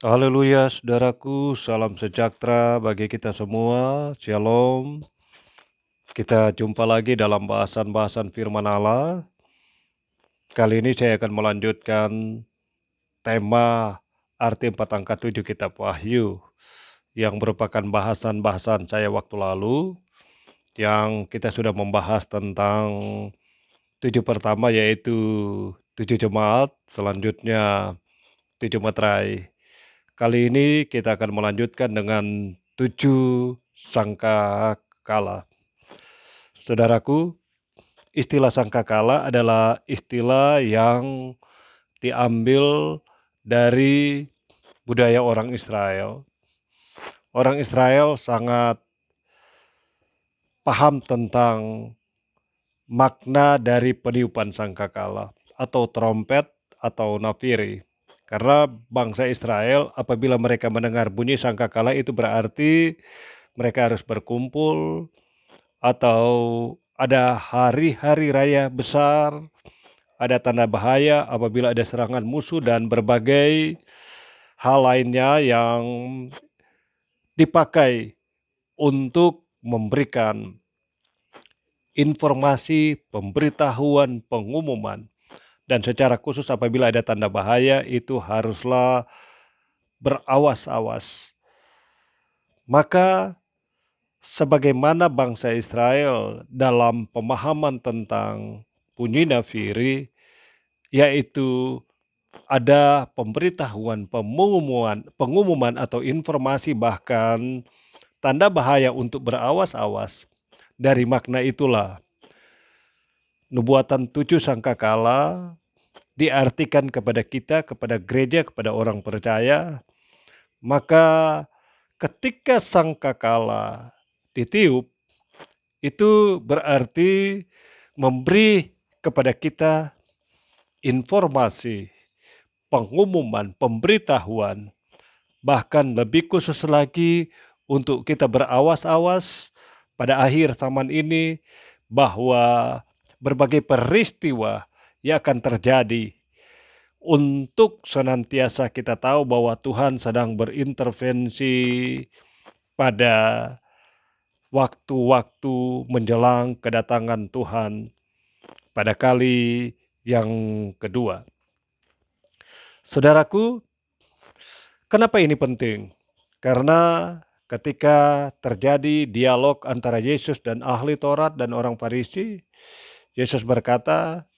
Haleluya, saudaraku, salam sejahtera bagi kita semua. Shalom. Kita jumpa lagi dalam bahasan-bahasan firman Allah. Kali ini saya akan melanjutkan tema arti 4 angka 7 kitab Wahyu yang merupakan bahasan-bahasan saya waktu lalu yang kita sudah membahas tentang 7 pertama yaitu 7 jemaat, selanjutnya 7 meterai. Kali ini kita akan melanjutkan dengan 7 sangka kala. Saudaraku, istilah sangkakala adalah istilah yang diambil dari budaya orang Israel. Orang Israel sangat paham tentang makna dari peniupan sangkakala atau trompet atau nafiri. Karena bangsa Israel apabila mereka mendengar bunyi sangkakala itu berarti mereka harus berkumpul atau ada hari-hari raya besar, ada tanda bahaya apabila ada serangan musuh dan berbagai hal lainnya yang dipakai untuk memberikan informasi, pemberitahuan, pengumuman. Dan secara khusus apabila ada tanda bahaya itu haruslah berawas-awas. Maka sebagaimana bangsa Israel dalam pemahaman tentang bunyi nafiri, yaitu ada pemberitahuan, pengumuman atau informasi bahkan tanda bahaya untuk berawas-awas. Dari makna itulah nubuatan 7 sangkakala diartikan kepada kita, kepada gereja, kepada orang percaya. Maka ketika sangkakala ditiup, itu berarti memberi kepada kita informasi, pengumuman, pemberitahuan, bahkan lebih khusus lagi untuk kita berawas-awas pada akhir zaman ini bahwa berbagai peristiwa yang akan terjadi untuk senantiasa kita tahu bahwa Tuhan sedang berintervensi pada waktu-waktu menjelang kedatangan Tuhan pada kali yang kedua. Saudaraku, kenapa ini penting? Karena ketika terjadi dialog antara Yesus dan ahli Taurat dan orang Farisi, Yesus berkata,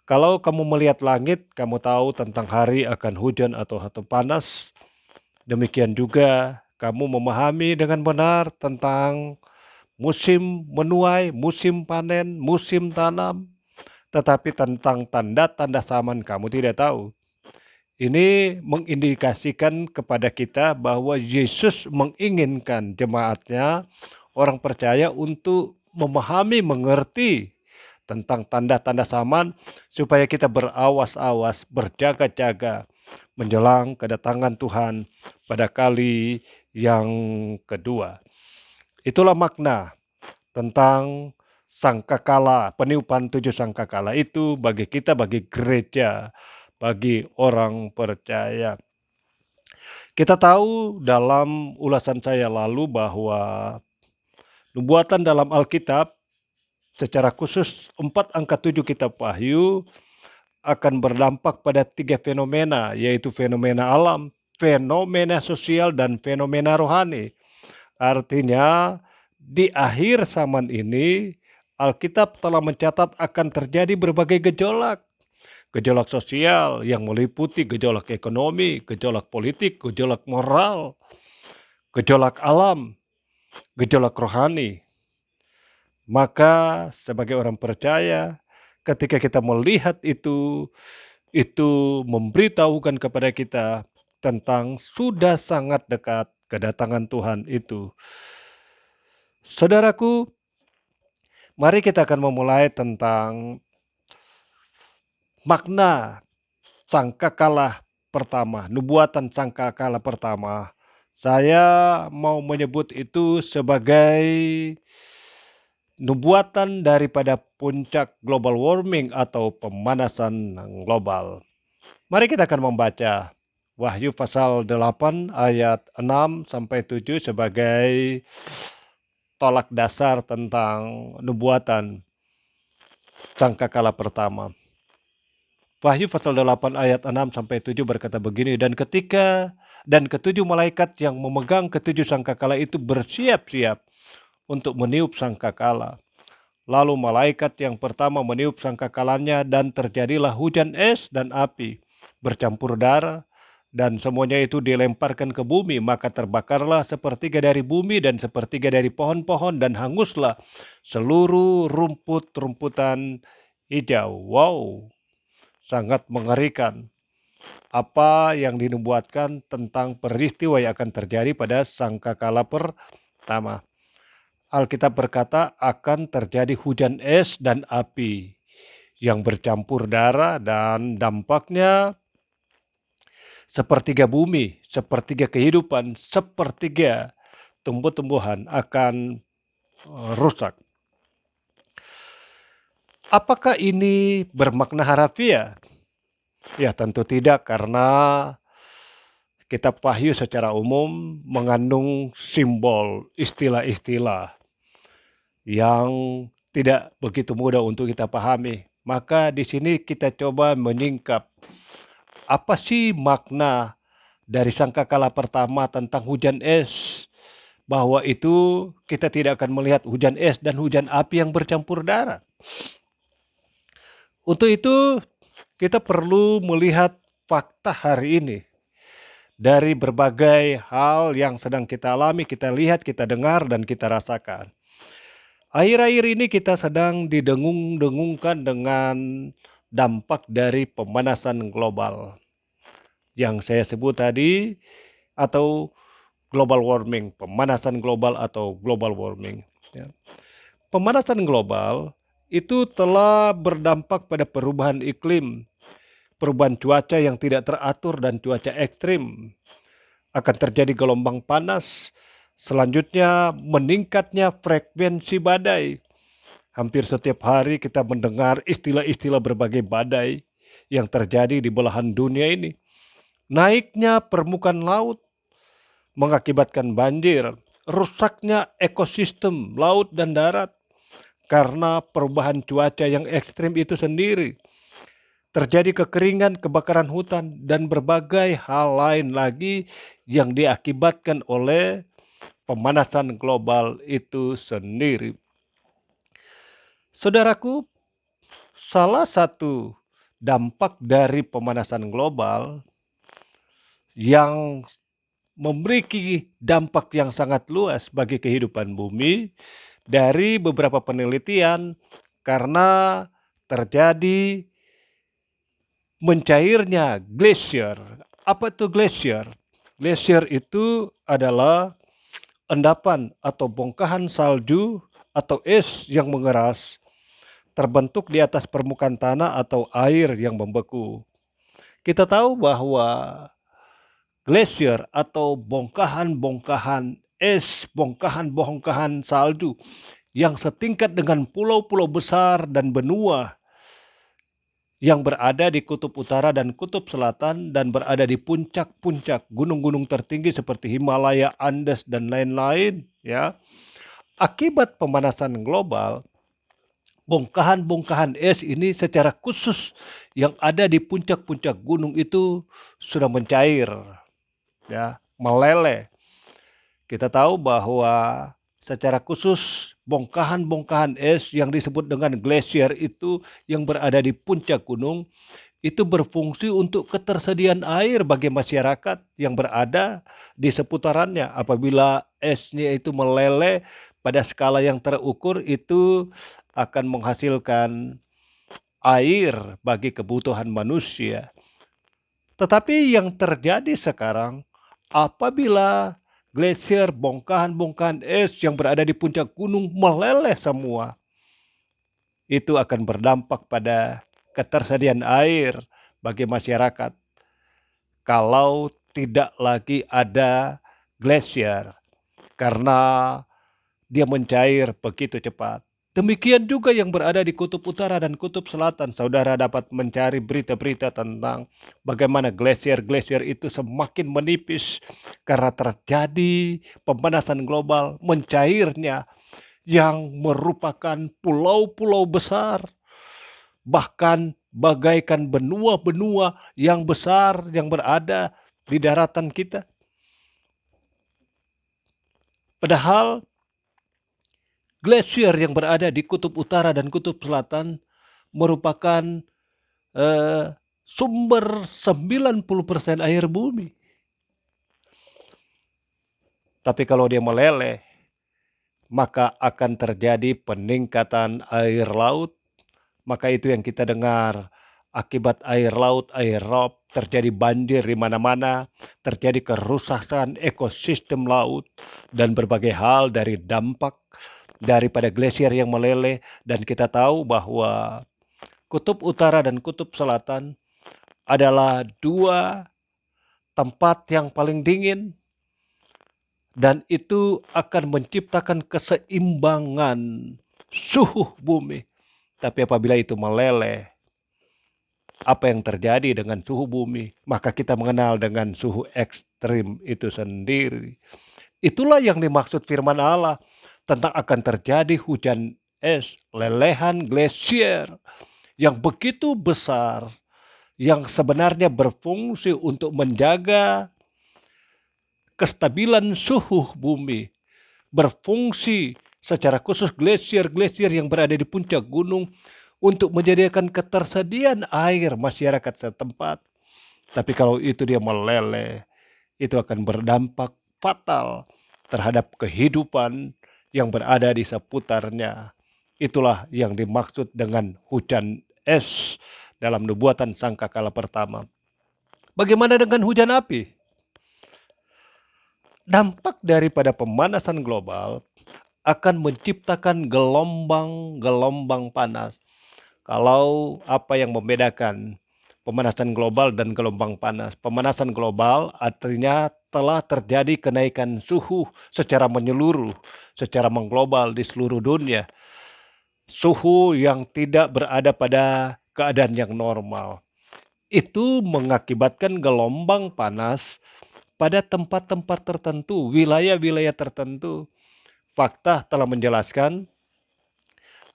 kalau kamu melihat langit, kamu tahu tentang hari akan hujan atau panas. Demikian juga kamu memahami dengan benar tentang musim menuai, musim panen, musim tanam. Tetapi tentang tanda-tanda zaman kamu tidak tahu. Ini mengindikasikan kepada kita bahwa Yesus menginginkan jemaatnya, orang percaya untuk memahami, mengerti tentang tanda-tanda zaman supaya kita berawas-awas, berjaga-jaga menjelang kedatangan Tuhan pada kali yang kedua. Itulah makna tentang sangkakala, peniupan 7 sangkakala itu bagi kita, bagi gereja, bagi orang percaya. Kita tahu dalam ulasan saya lalu bahwa nubuatan dalam Alkitab secara khusus 4 angka 7 kitab Wahyu akan berdampak pada 3 fenomena, yaitu fenomena alam, fenomena sosial, dan fenomena rohani. Artinya di akhir zaman ini Alkitab telah mencatat akan terjadi berbagai gejolak. Gejolak sosial yang meliputi gejolak ekonomi, gejolak politik, gejolak moral, gejolak alam, gejolak rohani. Maka sebagai orang percaya, ketika kita melihat itu memberitahukan kepada kita tentang sudah sangat dekat kedatangan Tuhan itu. Saudaraku, mari kita akan memulai tentang makna sangkakala pertama, nubuatan sangkakala pertama. Saya mau menyebut itu sebagai nubuatan daripada puncak global warming atau pemanasan global. Mari kita akan membaca Wahyu pasal 8 ayat 6 sampai 7 sebagai tolak dasar tentang nubuatan sangkakala pertama. Wahyu pasal 8 ayat 6 sampai 7 berkata begini, dan ketujuh malaikat yang memegang ketujuh sangkakala itu bersiap-siap untuk meniup sangkakala. Lalu malaikat yang pertama meniup sangkakalanya, dan terjadilah hujan es dan api bercampur darah, dan semuanya itu dilemparkan ke bumi. Maka terbakarlah sepertiga dari bumi dan sepertiga dari pohon-pohon, dan hanguslah seluruh rumput-rumputan hijau. Wow, sangat mengerikan apa yang dinubuatkan tentang peristiwa yang akan terjadi pada sangkakala pertama. Alkitab berkata akan terjadi hujan es dan api yang bercampur darah, dan dampaknya sepertiga bumi, sepertiga kehidupan, sepertiga tumbuh-tumbuhan akan rusak. Apakah ini bermakna harafiah? Ya, tentu tidak, karena kitab Wahyu secara umum mengandung simbol, istilah-istilah yang tidak begitu mudah untuk kita pahami. Maka di sini kita coba menyingkap apa sih makna dari sangkakala pertama tentang hujan es, bahwa itu kita tidak akan melihat hujan es dan hujan api yang bercampur darah. Untuk itu kita perlu melihat fakta hari ini dari berbagai hal yang sedang kita alami, kita lihat, kita dengar, dan kita rasakan. Akhir-akhir ini kita sedang didengung-dengungkan dengan dampak dari pemanasan global yang saya sebut tadi, atau global warming, pemanasan global atau global warming. Ya. Pemanasan global itu telah berdampak pada perubahan iklim, perubahan cuaca yang tidak teratur dan cuaca ekstrim. Akan terjadi gelombang panas, selanjutnya meningkatnya frekuensi badai. Hampir setiap hari kita mendengar istilah-istilah berbagai badai yang terjadi di belahan dunia ini. Naiknya permukaan laut mengakibatkan banjir, rusaknya ekosistem laut dan darat karena perubahan cuaca yang ekstrim itu sendiri. Terjadi kekeringan, kebakaran hutan, dan berbagai hal lain lagi yang diakibatkan oleh pemanasan global itu sendiri. Saudaraku, salah satu dampak dari pemanasan global yang memiliki dampak yang sangat luas bagi kehidupan bumi dari beberapa penelitian, karena terjadi mencairnya glasier. Apa itu glasier? Glasier itu adalah endapan atau bongkahan salju atau es yang mengeras terbentuk di atas permukaan tanah atau air yang membeku. Kita tahu bahwa glasier atau bongkahan-bongkahan es, bongkahan-bongkahan salju yang setingkat dengan pulau-pulau besar dan benua yang berada di kutub utara dan kutub selatan, dan berada di puncak-puncak gunung-gunung tertinggi seperti Himalaya, Andes, dan lain-lain, ya. Akibat pemanasan global, bongkahan-bongkahan es ini secara khusus yang ada di puncak-puncak gunung itu sudah mencair, ya, meleleh. Kita tahu bahwa secara khusus bongkahan-bongkahan es yang disebut dengan glasier itu yang berada di puncak gunung itu berfungsi untuk ketersediaan air bagi masyarakat yang berada di seputarannya. Apabila esnya itu meleleh pada skala yang terukur, itu akan menghasilkan air bagi kebutuhan manusia. Tetapi yang terjadi sekarang, apabila glasier, bongkahan-bongkahan es yang berada di puncak gunung meleleh semua, itu akan berdampak pada ketersediaan air bagi masyarakat. Kalau tidak lagi ada glasier, karena dia mencair begitu cepat. Demikian juga yang berada di kutub utara dan kutub selatan. Saudara dapat mencari berita-berita tentang bagaimana glasier-glasier itu semakin menipis karena terjadi pemanasan global, mencairnya yang merupakan pulau-pulau besar, bahkan bagaikan benua-benua yang besar yang berada di daratan kita. Padahal glasier yang berada di kutub utara dan kutub selatan merupakan sumber 90% air bumi. Tapi kalau dia meleleh, maka akan terjadi peningkatan air laut. Maka itu yang kita dengar. Akibat air laut, air rob, terjadi banjir di mana-mana, terjadi kerusakan ekosistem laut, dan berbagai hal dari dampak daripada glasier yang meleleh. Dan kita tahu bahwa kutub utara dan kutub selatan adalah dua tempat yang paling dingin, dan itu akan menciptakan keseimbangan suhu bumi. Tapi apabila itu meleleh, apa yang terjadi dengan suhu bumi? Maka kita mengenal dengan suhu ekstrim itu sendiri. Itulah yang dimaksud firman Allah tentang akan terjadi hujan es, lelehan glasier yang begitu besar, yang sebenarnya berfungsi untuk menjaga kestabilan suhu bumi, berfungsi secara khusus glasier-glasier yang berada di puncak gunung untuk menyediakan ketersediaan air masyarakat setempat. Tapi kalau itu dia meleleh, itu akan berdampak fatal terhadap kehidupan yang berada di seputarnya. Itulah yang dimaksud dengan hujan es dalam nubuatan sangkakala pertama. Bagaimana dengan hujan api? Dampak daripada pemanasan global akan menciptakan gelombang-gelombang panas. Kalau apa yang membedakan pemanasan global dan gelombang panas? Pemanasan global artinya telah terjadi kenaikan suhu secara menyeluruh, secara mengglobal di seluruh dunia. Suhu yang tidak berada pada keadaan yang normal. Itu mengakibatkan gelombang panas pada tempat-tempat tertentu, wilayah-wilayah tertentu. Fakta telah menjelaskan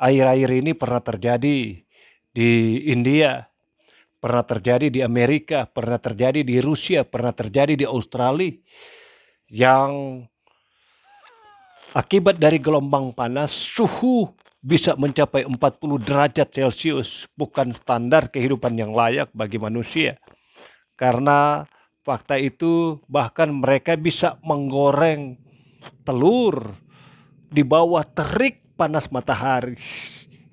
air-air ini pernah terjadi di India, pernah terjadi di Amerika, pernah terjadi di Rusia, pernah terjadi di Australia, yang akibat dari gelombang panas suhu bisa mencapai 40 derajat Celcius, bukan standar kehidupan yang layak bagi manusia. Karena fakta itu bahkan mereka bisa menggoreng telur di bawah terik panas matahari.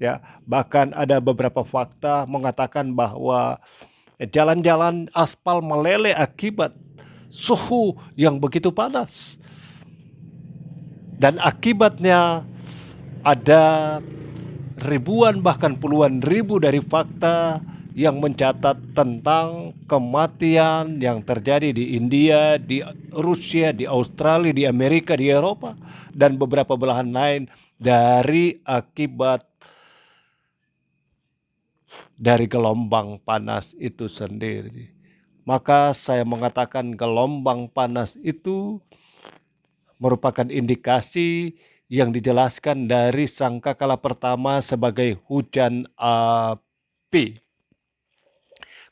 Ya, bahkan ada beberapa fakta mengatakan bahwa jalan-jalan aspal meleleh akibat suhu yang begitu panas. Dan akibatnya ada ribuan bahkan puluhan ribu dari fakta yang mencatat tentang kematian yang terjadi di India, di Rusia, di Australia, di Amerika, di Eropa, dan beberapa belahan lain dari akibat dari gelombang panas itu sendiri. Maka saya mengatakan gelombang panas itu merupakan indikasi yang dijelaskan dari sangkakala pertama sebagai hujan api.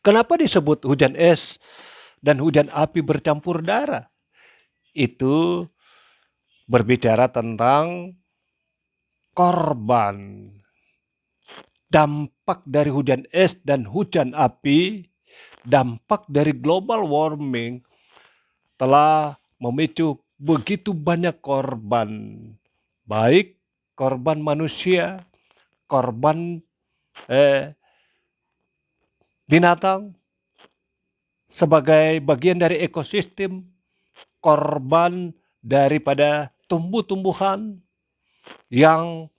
Kenapa disebut hujan es dan hujan api bercampur darah? Itu berbicara tentang korban. Dampak dari hujan es dan hujan api, dampak dari global warming telah memicu begitu banyak korban. Baik korban manusia, korban binatang sebagai bagian dari ekosistem, korban daripada tumbuh-tumbuhan yang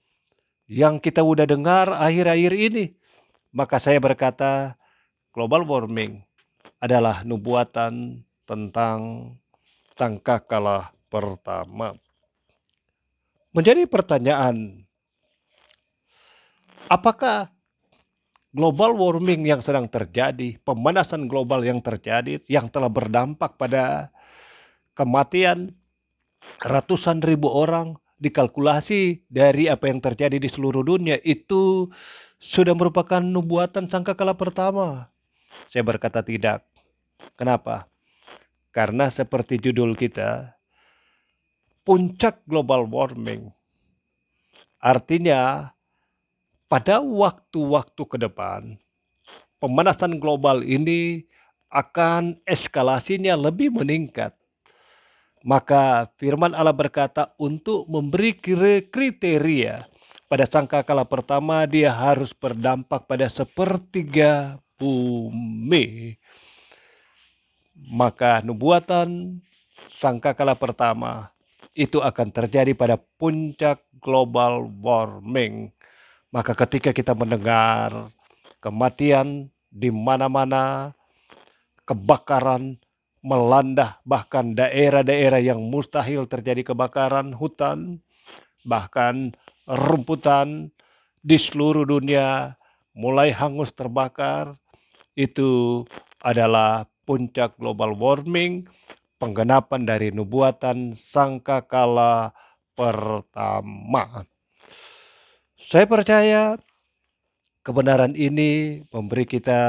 kita udah dengar akhir-akhir ini. Maka saya berkata global warming adalah nubuatan tentang sangkakala pertama. Menjadi pertanyaan, Apakah global warming yang sedang terjadi, pemanasan global yang terjadi, yang telah berdampak pada kematian ratusan ribu orang, dikalkulasi dari apa yang terjadi di seluruh dunia, itu sudah merupakan nubuatan sangkakala pertama? Saya berkata tidak. Kenapa? Karena seperti judul kita, puncak global warming. Artinya, pada waktu-waktu ke depan, pemanasan global ini akan eskalasinya lebih meningkat. Maka firman Allah berkata untuk memberi kriteria pada sangkakala pertama dia harus berdampak pada sepertiga bumi. Maka nubuatan sangkakala pertama itu akan terjadi pada puncak global warming. Maka ketika kita mendengar kematian di mana-mana, kebakaran melanda bahkan daerah-daerah yang mustahil terjadi kebakaran hutan, bahkan rumputan di seluruh dunia mulai hangus terbakar, itu adalah puncak global warming, penggenapan dari nubuatan sangkakala pertama. Saya percaya kebenaran ini memberi kita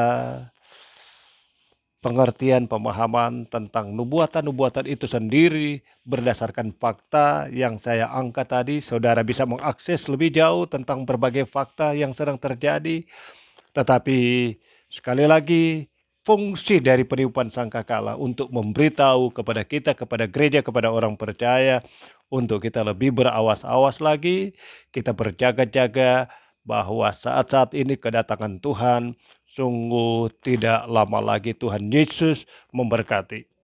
pengertian, pemahaman tentang nubuatan-nubuatan itu sendiri berdasarkan fakta yang saya angkat tadi. Saudara bisa mengakses lebih jauh tentang berbagai fakta yang sedang terjadi. Tetapi sekali lagi, fungsi dari penipuan sangkakala untuk memberitahu kepada kita, kepada gereja, kepada orang percaya, untuk kita lebih berawas-awas lagi, kita berjaga-jaga bahwa saat-saat ini kedatangan Tuhan sungguh tidak lama lagi. Tuhan Yesus memberkati.